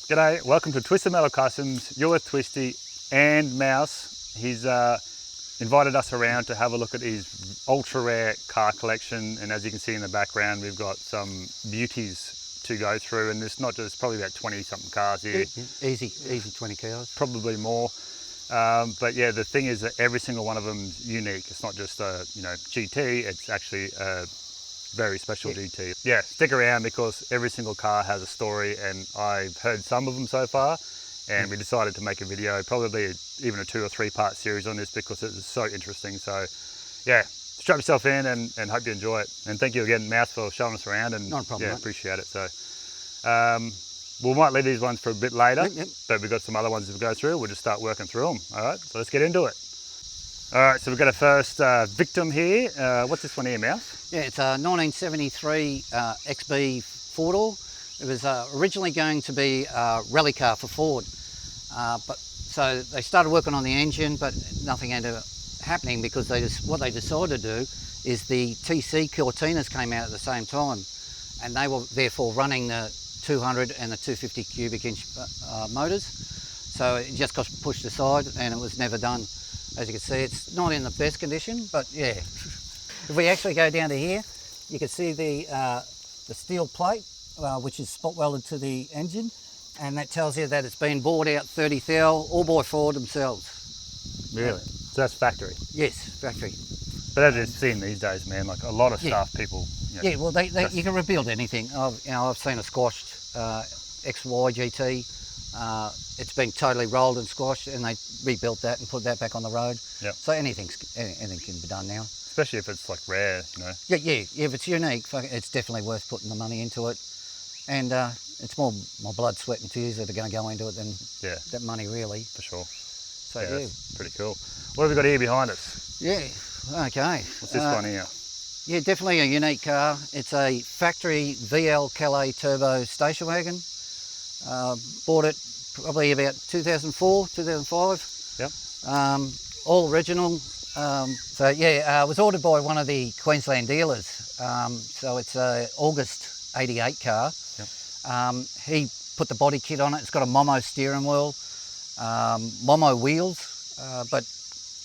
G'day, welcome to Twisted Metal Customs. You're with Twisty and Mouse. He's invited us around to have a look at his ultra rare car collection, and as you can see in the background we've got some beauties to go through, and there's not just probably about 20 something cars here. Easy 20 cars. Probably more. But yeah, the thing is that every single one of them's unique. It's not just a GT, it's actually a very special GT. Yeah, stick around because every single car has a story, and I've heard some of them so far, and we decided to make a video, probably even a 2 or 3 part series on this because it's so interesting. So yeah, strap yourself in and hope you enjoy it. And thank you again, Mouse, for showing us around. And not a problem, yeah, mate. Appreciate it. So we might leave these ones for a bit later, but we've got some other ones to go through. We'll just start working through them. All right, so let's get into it. All right, so we've got a first victim here. What's this one here, Mouse? Yeah, it's a 1973 XB four-door. It was originally going to be a rally car for Ford, so they started working on the engine, but nothing ended up happening because what they decided to do is the TC Cortinas came out at the same time, and they were therefore running the 200 and the 250 cubic inch motors. So it just got pushed aside and it was never done. As you can see, it's not in the best condition, but yeah. If we actually go down to here, you can see the steel plate, which is spot welded to the engine, and that tells you that it's been bored out 30 thou, all by Ford themselves. Really? So that's factory? Yes, factory. But as you've seen these days, man, like a lot of stuff people... Yeah, well, you can rebuild anything. I've seen a squashed XY GT. It's been totally rolled and squashed, and they rebuilt that and put that back on the road. Yep. So anything can be done now. Especially if it's like rare, Yeah, if it's unique, it's definitely worth putting the money into it. And it's more my blood, sweat and tears that are going to go into it than that money, really. For sure. So yeah, that's pretty cool. What have we got here behind us? Yeah, okay. What's this one here? Yeah, definitely a unique car. It's a factory VL Calais turbo station wagon. Bought it probably about 2004, 2005. Yep. All original. So yeah, it was ordered by one of the Queensland dealers. So it's a August 88 car. Yep. He put the body kit on it. It's got a Momo steering wheel, Momo wheels, but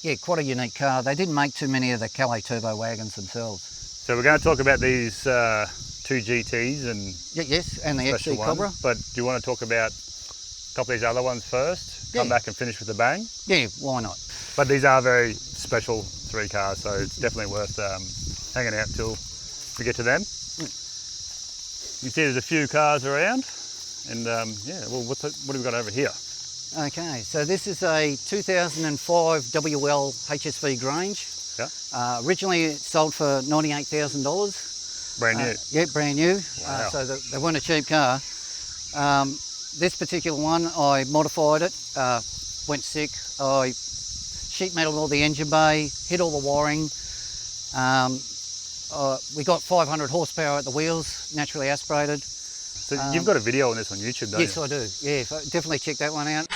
yeah, quite a unique car. They didn't make too many of the Calais turbo wagons themselves. So we're going to talk about these 2 GTs and and the XC Cobra. But do you want to talk about a couple of these other ones first? Come back and finish with a bang? Yeah, why not? But these are very special 3 cars, so it's definitely worth hanging out till we get to them. You can see there's a few cars around, and yeah, well, what have we got over here? Okay, so this is a 2005 WL HSV Grange. Yeah. Originally it sold for $98,000. Brand new? Yeah, brand new. Wow. So they weren't a cheap car. This particular one, I modified it, went sick. I sheet metaled all the engine bay, hit all the wiring. We got 500 horsepower at the wheels, naturally aspirated. So you've got a video on this on YouTube, don't you? Yes, I do. Yeah, definitely check that one out.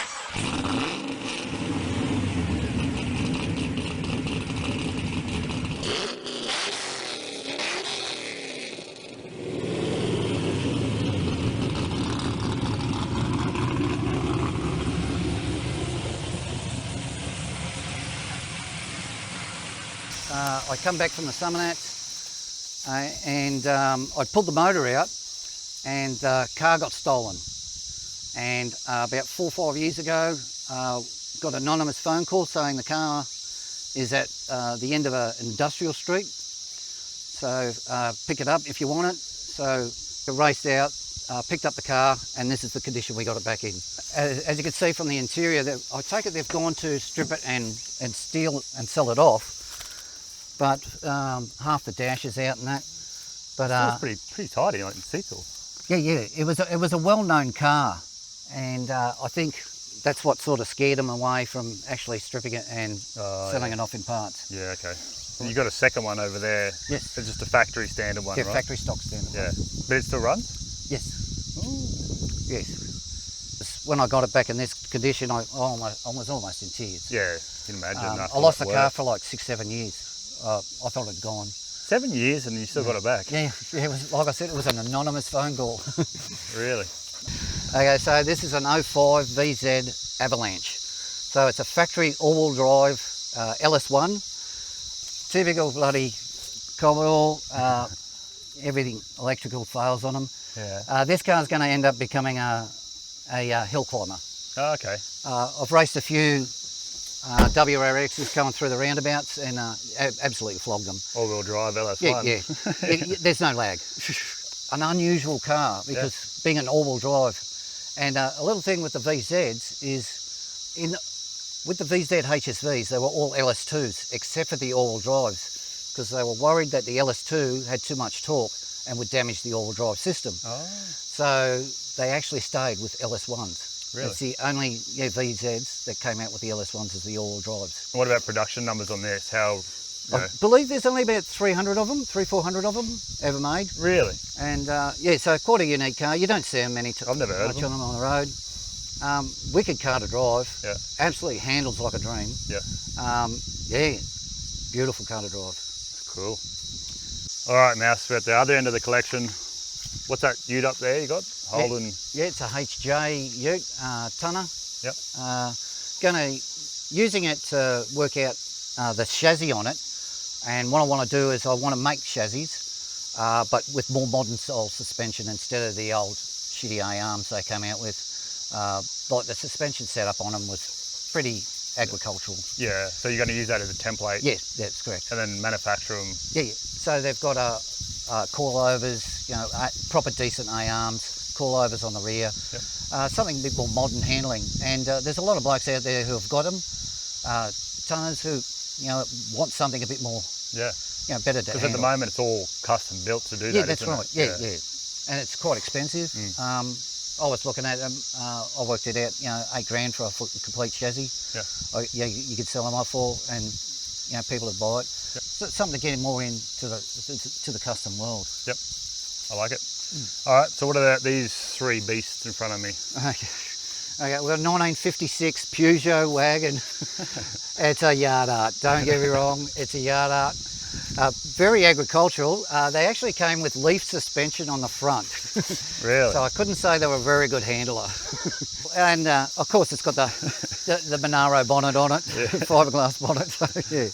I come back from the summer nats and I pulled the motor out, and the car got stolen. And about 4 or 5 years ago, got an anonymous phone call saying the car is at the end of an industrial street. So pick it up if you want it. So I raced out, picked up the car, and this is the condition we got it back in. As you can see from the interior, I take it they've gone to strip it and steal and sell it off. But half the dash is out and that. But it's pretty tidy, like in seats all. Yeah. It was a well-known car, and I think that's what sort of scared them away from actually stripping it and selling it off in parts. Yeah, okay. And you got a second one over there. Yes. It's just a factory standard one, yeah, right? Factory stock standard one. But it still runs? Yes. Ooh. Yes. When I got it back in this condition, I was almost in tears. Yeah, you can imagine. I lost the car for like 6-7 years. I thought it'd gone. 7 years and you still got it back? Yeah, it was, like I said, it was an anonymous phone call. Really? Okay, so this is an 05 VZ Avalanche. So it's a factory all-wheel drive LS1. Typical bloody Commodore, everything electrical fails on them. Yeah. This car's going to end up becoming a hill climber. Oh, okay. I've raced a few WRXs coming through the roundabouts and absolutely flogged them. All-wheel drive LS1. Yeah. There's no lag. An unusual car because being an all-wheel drive. And a little thing with the VZs is with the VZ HSVs, they were all LS2s except for the all-wheel drives because they were worried that the LS2 had too much torque and would damage the all-wheel drive system. Oh. So they actually stayed with LS1s. Really? It's the only VZs that came out with the LS1s as the all-wheel drives. What about production numbers on this? How? I believe there's only about 300 of them, 400 of them ever made. Really? And so quite a unique car. You don't see them I've never heard of them. on them on the road. Wicked car to drive. Yeah. Absolutely handles like a dream. Yeah. Beautiful car to drive. Cool. All right, Mouse, we're at the other end of the collection. What's that ute up there you got? Holden? Yeah, it's a HJ ute, tonner. Yep. Using it to work out the chassis on it. And what I want to do is I want to make chassis, but with more modern style suspension instead of the old shitty A-arms they came out with. Like the suspension setup on them was pretty agricultural. Yeah, so you're going to use that as a template? Yeah, that's correct. And then manufacture them? Yeah. So they've got coilovers, proper decent A-arms, coilovers on the rear, something a bit more modern handling. And there's a lot of blokes out there who have got them, tonners who want something a bit more, better to handle. Because at the moment it's all custom built to do that. Yeah, that's right. Yeah. And it's quite expensive. I was looking at them. I worked it out. $8,000 for a complete chassis. Yeah. You could sell them off for, and people would buy it. Yep. So it's something to get more into the custom world. Yep, I like it. All right. So what are these three beasts in front of me? Okay, we've got a 1956 Peugeot wagon. It's a yard art, don't get me wrong, it's a yard art. Very agricultural. They actually came with leaf suspension on the front. Really? So I couldn't say they were a very good handler. And of course it's got the Monaro bonnet on it, fiberglass bonnet, so yeah.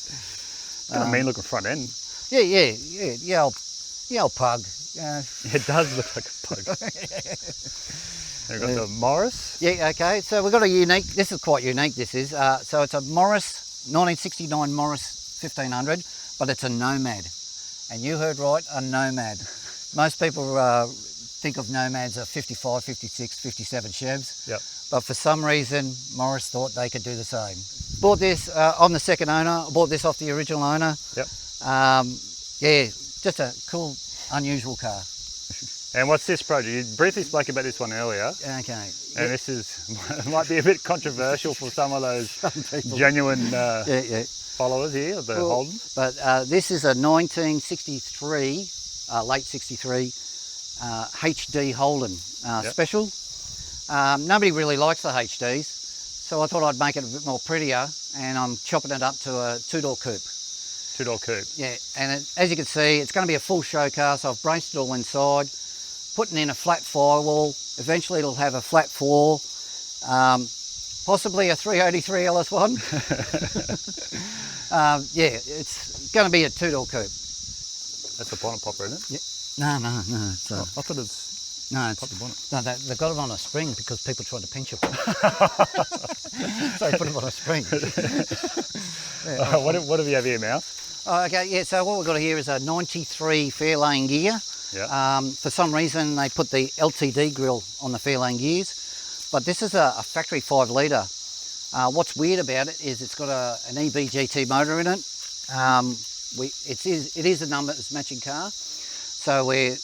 It's got a mean looking front end. Yeah, old pug. It does look like a pug. We've got the Morris. Yeah, okay. So we've got a unique, this is quite unique, this is. So it's a Morris, 1969 Morris 1500, but it's a Nomad. And you heard right, a Nomad. Most people think of Nomads as 55, 56, 57 Chevs. Yep. But for some reason, Morris thought they could do the same. Bought this, I'm the second owner. I bought this off the original owner. Yep. Just a cool, unusual car. And what's this project? You briefly spoke about this one earlier. Okay. And this might be a bit controversial for some of those genuine followers here of the Holden. But this is a 1963, late 63, HD Holden special. Nobody really likes the HDs, so I thought I'd make it a bit more prettier, and I'm chopping it up to a two-door coupe. Two-door coupe. Yeah, and as you can see, it's going to be a full show car, so I've braced it all inside, putting in a flat firewall. Eventually it'll have a flat floor, possibly a 383 LS1. It's going to be a two-door coupe. That's a bonnet popper, isn't it? Yeah. No. I thought it's... No, they've got it on a spring because people tried to pinch it. So they put it on a spring. What have you have here, Mouse? Okay, so what we've got here is a 93 Fairlane gear. Yeah. For some reason, they put the LTD grill on the Fairlane gears, but this is a factory 5 litre. What's weird about it is it's got an EB GT motor in it. It is a numbers matching car, so we're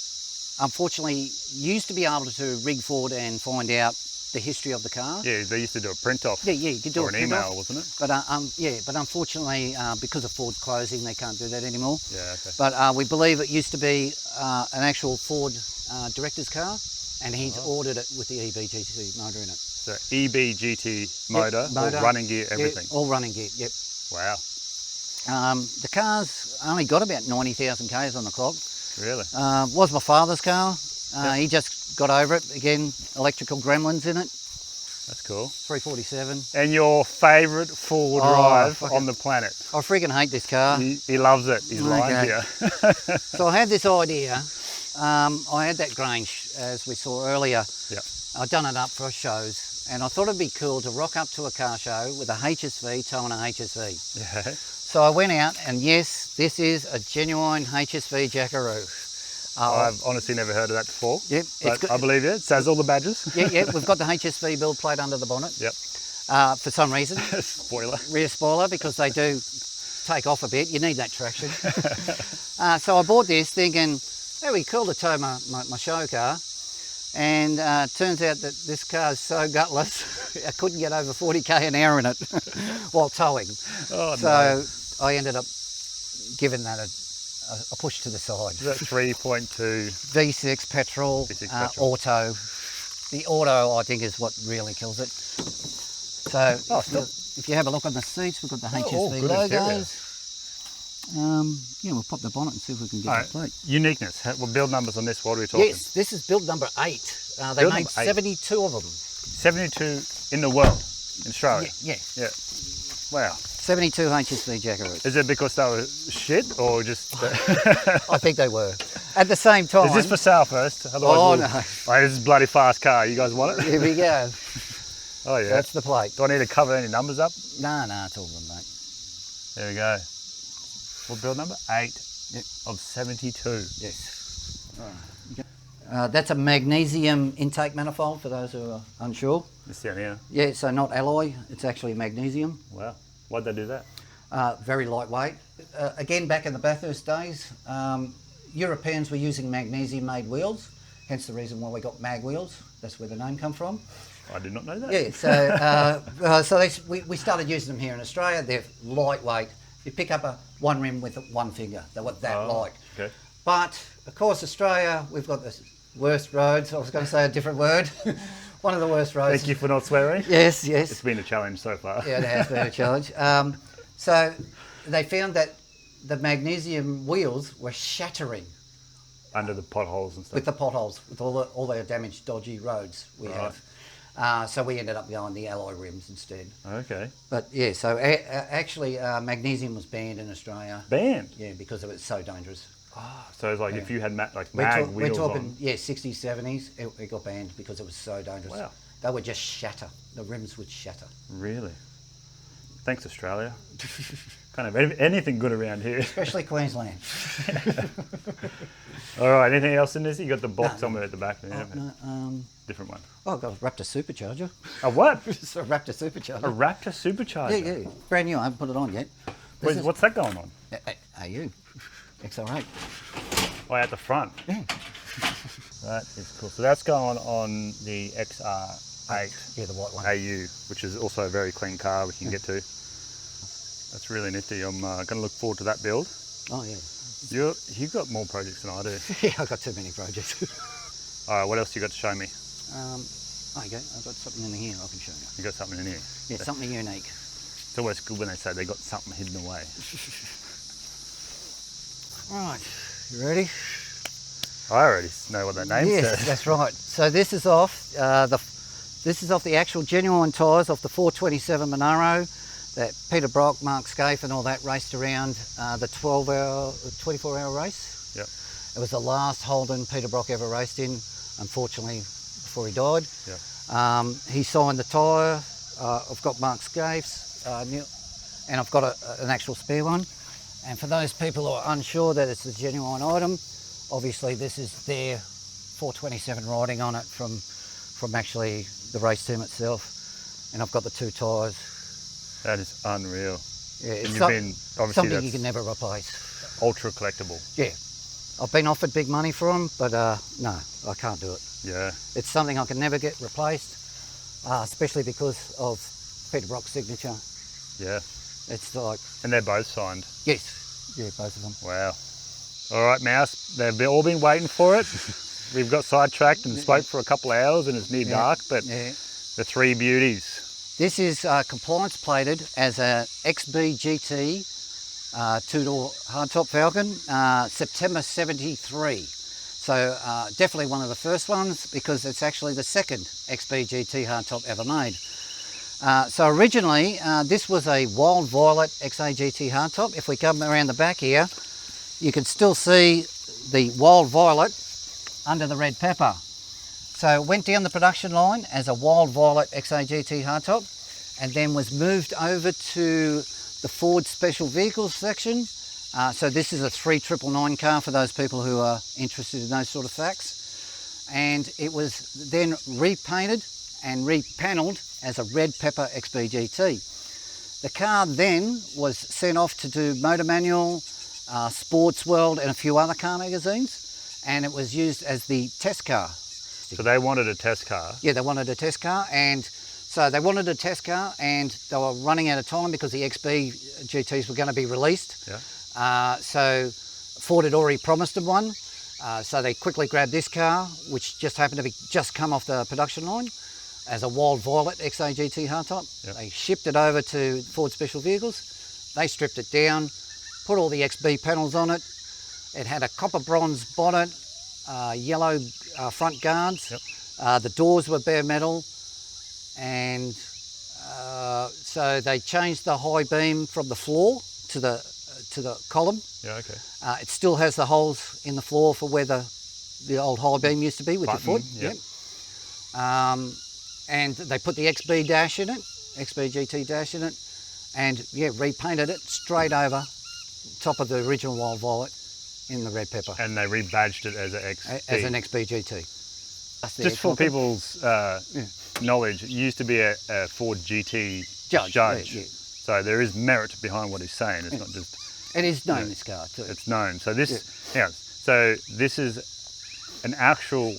unfortunately used to be able to rig forward and find out the history of the car. Yeah, they used to do a print off. Yeah, you could do or an email, wasn't it? But unfortunately, because of Ford closing, they can't do that anymore. Yeah, okay. But we believe it used to be an actual Ford director's car, and he's ordered it with the EB GT motor in it. So EB GT motor, all running gear, everything. Yeah, all running gear. Yep. Wow. The car's only got about 90,000 k's on the clock. Really? Was my father's car, He just got over it. Again, electrical gremlins in it. That's cool. 347. And your favourite four-wheel drive on the planet? I freaking hate this car. He loves it. He's lying to you. So I had this idea. I had that Grange, as we saw earlier. Yeah. I'd done it up for shows, and I thought it'd be cool to rock up to a car show with a HSV towing a HSV. Yeah. So I went out, and yes, this is a genuine HSV Jackaroo. I've honestly never heard of that before. Yep, But I believe you. It says all the badges. Yeah, we've got the HSV build plate under the bonnet. Yep. For some reason. Spoiler. Rear spoiler, because they do take off a bit. You need that traction. So I bought this thinking, that'd be cool to tow my show car. And turns out that this car is so gutless, I couldn't get over 40k an hour in it while towing. Oh, so no. I ended up giving that a push to the side. Is that 3.2? V6 petrol, auto. The auto, I think, is what really kills it. So if you have a look on the seats, we've got the HSV logos. Yeah, we'll pop the bonnet and see if we can get the plate. Uniqueness. What build numbers on this? What are we talking? Yes, this is build number 8. They made 72 of them. 72 in the world, in Australia? Yeah. Wow. 72 HSV Jackaroos. Is it because they were shit or just... I think they were. At the same time... Is this for sale first? Otherwise no. Oh, this is a bloody fast car. You guys want it? Here we go. Oh, yeah. That's the plate. Do I need to cover any numbers up? No, it's all good, mate. There we go. What build number? 8 yep. of 72. Yes. That's a magnesium intake manifold, for those who are unsure. It's down here. Yeah, so not alloy, it's actually magnesium. Wow. Why'd they do that? Very lightweight. Again, back in the Bathurst days, Europeans were using magnesium-made wheels, hence the reason why we got mag wheels. That's where the name come from. I did not know that. Yeah, so we started using them here in Australia. They're lightweight. You pick up one rim with one finger. They were that light. Okay. But, of course, Australia, we've got the worst roads. I was going to say a different word. One of the worst roads. Thank you for not swearing. Yes. It's been a challenge so far. Yeah, it has been a challenge. So they found that the magnesium wheels were shattering. Under the potholes and stuff. With the potholes, with all the damaged, dodgy roads we have. So we ended up going the alloy rims instead. Okay. But yeah, so actually magnesium was banned in Australia. Banned? Yeah, because it was so dangerous. So it's like if you had mag wheels we're talking, on. Yeah, 60s, 70s, it got banned because it was so dangerous. Wow. They would just shatter. The rims would shatter. Really? Thanks, Australia. Can't have anything good around here. Especially Queensland. All right, anything else in this? You got the box somewhere at the back there. Different one. Oh, I've got a Raptor Supercharger. A what? It's a Raptor Supercharger. A Raptor Supercharger? Yeah. Brand new. I haven't put it on yet. What's that going on? AU. XR8. Oh, at the front? Yeah. That is cool. So that's going on the XR8. Yeah, the white one. AU, which is also a very clean car we can get to. That's really nifty. I'm going to look forward to that build. Oh, yeah. You've got more projects than I do. Yeah, I've got too many projects. All right, what else you got to show me? Okay, I've got something in here I can show you. You got something in here? Yeah, something unique. It's always good when they say they got something hidden away. Right, you ready? I already know what that name says. Yes, that's right. So this is off the actual genuine tyres off the 427 Monaro that Peter Brock, Mark Scaife and all that raced around the 24-hour race. Yep. It was the last Holden Peter Brock ever raced in, unfortunately, before he died. Yep. He signed the tyre. I've got Mark Scaife's, and I've got an actual spare one. And for those people who are unsure that it's a genuine item, obviously this is their 427 riding on it from actually the race team itself. And I've got the 2 tyres. That is unreal. Yeah, it's something you can never replace. Ultra collectible. Yeah. I've been offered big money for them, but no, I can't do it. Yeah. It's something I can never get replaced, especially because of Peter Brock's signature. Yeah. It's like... And they're both signed? Yes. Yeah, both of them. Wow. All right, Mouse, they've all been waiting for it. We've got sidetracked and spoke for a couple of hours and it's near dark, but the 3 beauties. This is compliance plated as a XB GT 2-door hardtop Falcon, September 73. So definitely one of the first ones, because it's actually the second XB GT hardtop ever made. So originally this was a Wild Violet XA GT hardtop. If we come around the back here, you can still see the Wild Violet under the red pepper. So it went down the production line as a Wild Violet XA GT hardtop, and then was moved over to the Ford Special Vehicles section. So this is a 3999 car for those people who are interested in those sort of facts. And it was then repainted and repanelled as a red pepper XB GT. The car then was sent off to do Motor Manual, Sports World and a few other car magazines, and it was used as the test car. So they wanted a test car? Yeah, they wanted a test car, and so they wanted a test car, and they were running out of time because the XB GTs were going to be released. Yeah. So Ford had already promised them one, so they quickly grabbed this car, which just happened to be just come off the production line, as a Wild Violet XA GT hardtop. Yep. They shipped it over to Ford Special Vehicles. They stripped it down, put all the XB panels on it. It had a copper bronze bonnet, yellow front guards. Yep. The doors were bare metal, and so they changed the high beam from the floor to the column. Yeah, okay. It still has the holes in the floor for where the old high beam used to be with Button, your foot. yep. And they put the XB dash in it, XB GT dash in it, and yeah, repainted it straight over top of the original Wild Violet in the red pepper. And they rebadged it as an XB. As an XB GT. Just for people's knowledge, it used to be a Ford GT Judge. Yeah. So there is merit behind what he's saying. It's not just... It is known, this car too. It's known. So this, so this is an actual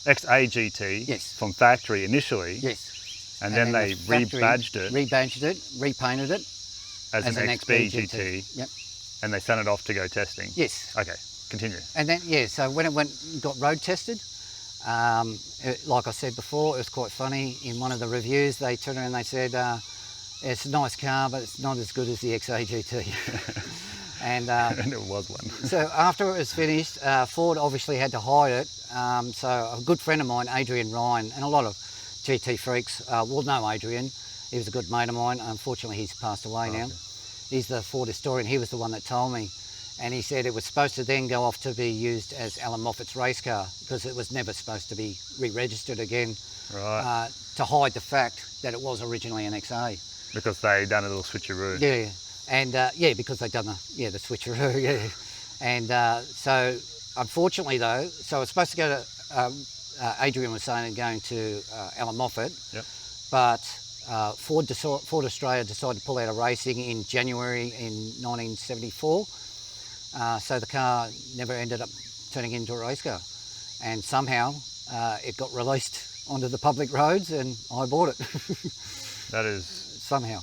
XA GT Yes. from factory initially. Yes. And then they rebadged it repainted it as an XB GT. Yep. And they sent it off to go testing. Yes. Okay, continue. And then so when it got road tested, like I said before, it was quite funny. In one of the reviews, they turned around and they said, it's a nice car, but it's not as good as the XA GT. And it was one. So after it was finished, Ford obviously had to hide it. So a good friend of mine, Adrian Ryan, and a lot of GT freaks will know Adrian. He was a good mate of mine. Unfortunately, he's passed away now. Okay. He's the Ford historian. He was the one that told me. And he said it was supposed to then go off to be used as Allan Moffit's race car, because it was never supposed to be re-registered again. Right. To hide the fact that it was originally an XA. Because they done a little switcheroo. Yeah, and because they'd done the switcheroo, yeah. And so unfortunately though, so it's supposed to go to, Adrian was saying, going to Allan Moffit. Yep. But Ford Australia decided to pull out of racing in January in 1974. So the car never ended up turning into a race car. And somehow it got released onto the public roads, and I bought it. That is... Somehow.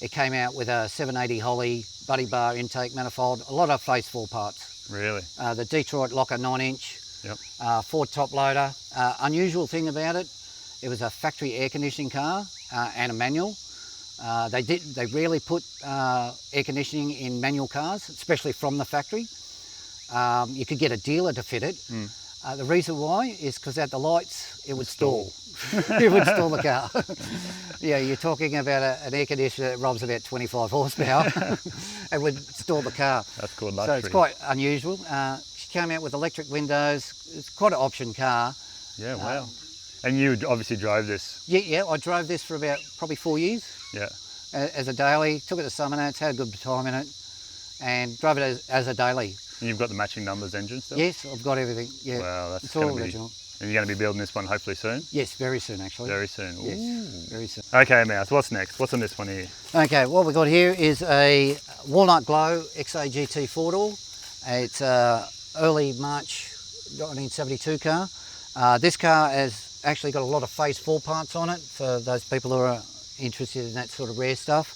It came out with a 780 Holly, buddy bar, intake manifold, a lot of phase 4 parts. Really? The Detroit Locker 9-inch, Yep. Ford top loader. Unusual thing about it, it was a factory air conditioning car and a manual. They rarely put air conditioning in manual cars, especially from the factory. You could get a dealer to fit it. The reason why is because at the lights it would stall. It would stall the car. Yeah, you're talking about an air conditioner that robs about 25 horsepower. It would stall the car. That's called luxury. So it's quite unusual. She came out with electric windows. It's quite an option car. Yeah, wow. And you obviously drove this. Yeah, I drove this for about probably 4 years. Yeah. As a daily. Took it to summer nights, had a good time in it, and drove it as a daily. And you've got the matching numbers engine still? Yes, I've got everything. Yeah. Wow, that's it's going all to be... original. And you're going to be building this one hopefully soon? Yes, very soon actually. Very soon. Yes, Ooh. very soon. Okay, Mouse, what's next? What's on this one here? Okay, what we've got here is a Walnut Glow XA GT 4-door. It's early March 1972 car. This car has actually got a lot of phase 4 parts on it for those people who are interested in that sort of rare stuff.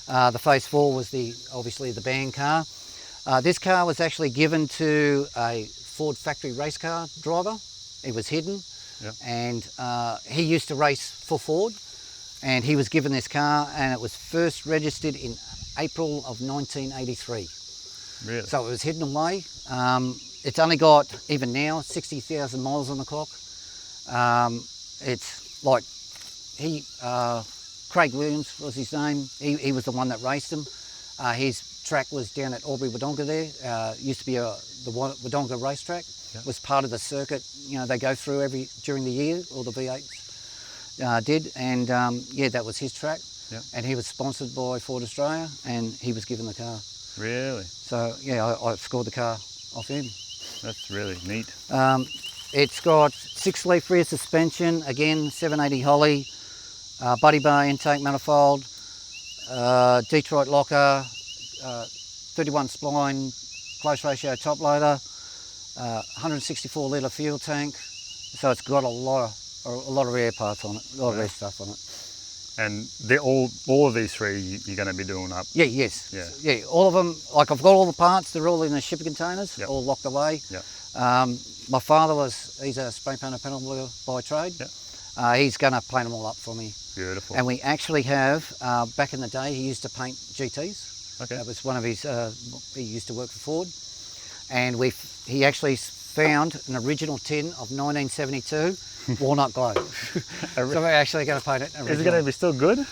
The phase 4 was obviously the band car. This car was actually given to a Ford factory race car driver. It was hidden. Yep. And he used to race for Ford, and he was given this car, and it was first registered in April of 1983. Really? So it was hidden away. It's only got, even now, 60,000 miles on the clock. It's like, Craig Williams was his name. He was the one that raced him. His track was down at Albury Wodonga there. Used to be the Wodonga racetrack. Yeah. Was part of the circuit. You know, they go through during the year, all the V8s did. And yeah, that was his track. Yeah. And he was sponsored by Ford Australia, and he was given the car. Really? So yeah, I scored the car off him. That's really neat. It's got 6-leaf rear suspension, again 780 Holly, buddy bar intake manifold, Detroit locker, 31 spline close ratio top loader, 164 litre fuel tank. So it's got a lot of rear parts on it, a lot of rear stuff on it. And they're all of these three you're going to be doing up? Yeah, yes. Yeah. Yeah, all of them, like I've got all the parts, they're all in the shipping containers, Yep. all locked away. Yep. My father he's a spray painter panel blewer by trade. Yep. He's going to paint them all up for me. Beautiful. And we actually have, back in the day, he used to paint GTs. Okay. That was one of his, he used to work for Ford. And he actually found an original tin of 1972 walnut glow. So we're actually going to paint it original. Is it going to be still good?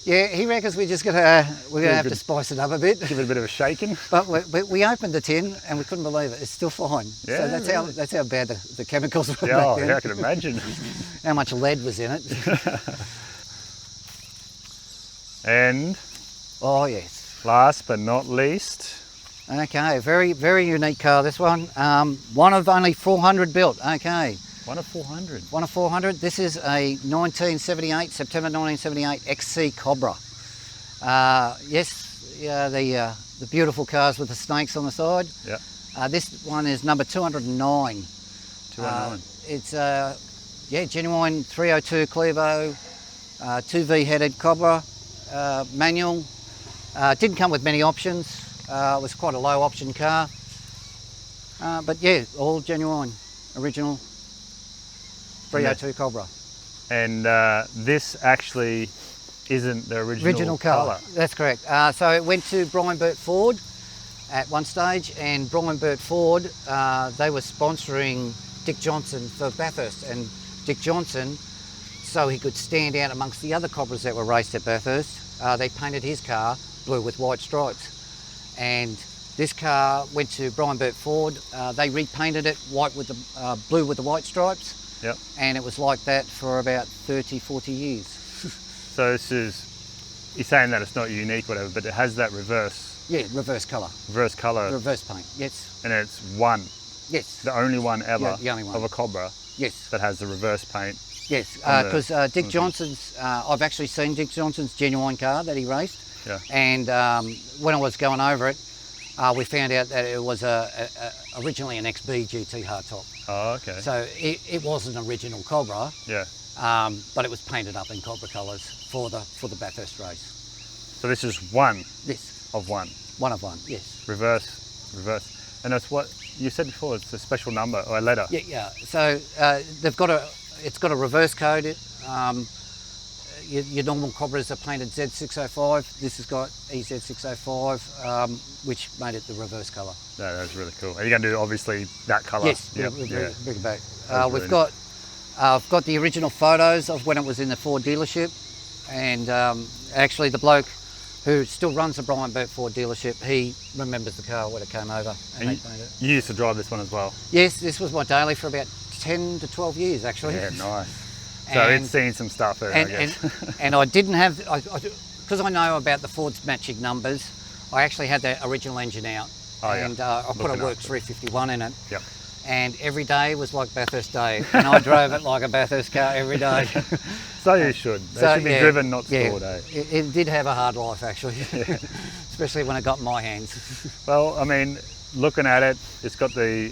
Yeah, he reckons we're going to have to spice it up a bit. Give it a bit of a shaking. But we opened the tin and we couldn't believe it. It's still fine. Yeah, so that's how bad the chemicals were Yeah, back then. yeah, I can imagine. How much lead was in it. And Oh yes. last but not least, Okay, very, very unique car, this one. One of only 400 built, okay. one of 400. One of 400. This is a 1978, September 1978 XC Cobra. Yes, yeah, the beautiful cars with the snakes on the side. Yeah. This one is number 209. 209. It's yeah, genuine 302 Clevo, 2V headed Cobra, manual. Didn't come with many options. It was quite a low option car. But yeah, all genuine, original 302 Cobra. And this actually isn't the original colour. That's correct. So it went to Brian Burt Ford at one stage, and Brian Burt Ford, they were sponsoring Dick Johnson for Bathurst, and Dick Johnson, so he could stand out amongst the other Cobras that were raced at Bathurst, they painted his car blue with white stripes. And this car went to Brian Burt Ford. They repainted it white with the blue with the white stripes. Yep. And it was like that for about 30, 40 years. So this is, you're saying that it's not unique, whatever, but it has that reverse. Yeah, reverse colour. Reverse colour. Reverse paint, yes. And it's one. Yes. The only one ever. Yeah, the only one. Of a Cobra. Yes. That has the reverse paint. Yes, because Dick Johnson's, I've actually seen Dick Johnson's genuine car that he raced. Yeah. And when I was going over it, we found out that it was originally an XB GT hardtop. Oh, okay. So it was an original Cobra. Yeah. But it was painted up in Cobra colours for the Bathurst race. So this is one. Yes. Of one. One of one. Yes. Reverse. And that's what you said before. It's a special number or a letter. Yeah, yeah. So it's got a reverse code. Your normal Cobras are painted Z605. This has got EZ605, which made it the reverse colour. No, that's really cool. Are you going to do obviously that colour? Yes, Yep. bring it back. Really nice. I've got the original photos of when it was in the Ford dealership, and actually the bloke who still runs the Brian Burt Ford dealership, he remembers the car when it came over and they painted it. You used to drive this one as well? Yes, this was my daily for about 10 to 12 years actually. Yeah, nice. So it's seen some stuff there, I guess. And I didn't have, because I know about the Ford's matching numbers, I actually had the original engine out. Oh, yeah. And I put a Works 351 in it. Yep. And every day was like Bathurst Day. And I drove it like a Bathurst car every day. So you should. They should be driven, not stored, eh? It did have a hard life actually, especially when it got in my hands. Well, I mean, looking at it, it's got the,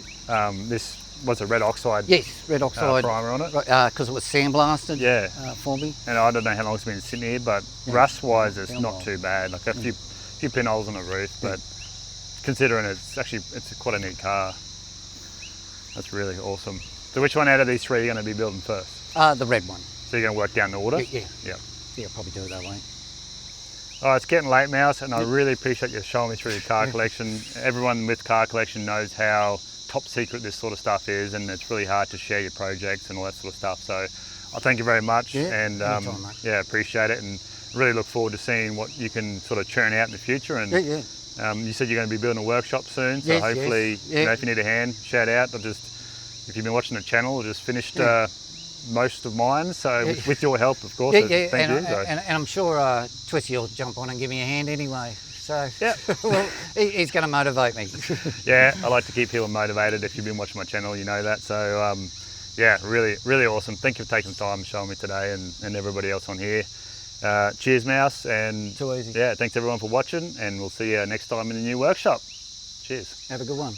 this, what's a red oxide? Yes, red oxide primer on it. Because it was sandblasted. Yeah. For me. And I don't know how long it's been sitting here, but rust-wise, it's not too bad. Like a few pinholes on the roof, but considering it's quite a neat car. That's really awesome. So which one out of these three are you going to be building first? The red one. So you're going to work down the order? Yeah. Yeah. Yeah, probably do it that way. Oh, it's getting late, Mouse, and I really appreciate you showing me through your car collection. Everyone with car collection knows how top secret this sort of stuff is, and it's really hard to share your projects and all that sort of stuff. So I thank you very much, and anytime, mate. yeah, appreciate it, and really look forward to seeing what you can sort of churn out in the future. And you said you're going to be building a workshop soon, so hopefully, you know, if you need a hand, shout out. If you've been watching the channel, I just finished most of mine, so with your help, of course. Thank you. And I'm sure Twisty will jump on and give me a hand anyway. So well, he's going to motivate me. Yeah, I like to keep people motivated. If you've been watching my channel, you know that. So yeah, really, really awesome. Thank you for taking the time and showing me today, and everybody else on here. Cheers, Mouse, and Too easy. Yeah, thanks everyone for watching, and we'll see you next time in the new workshop. Cheers. Have a good one.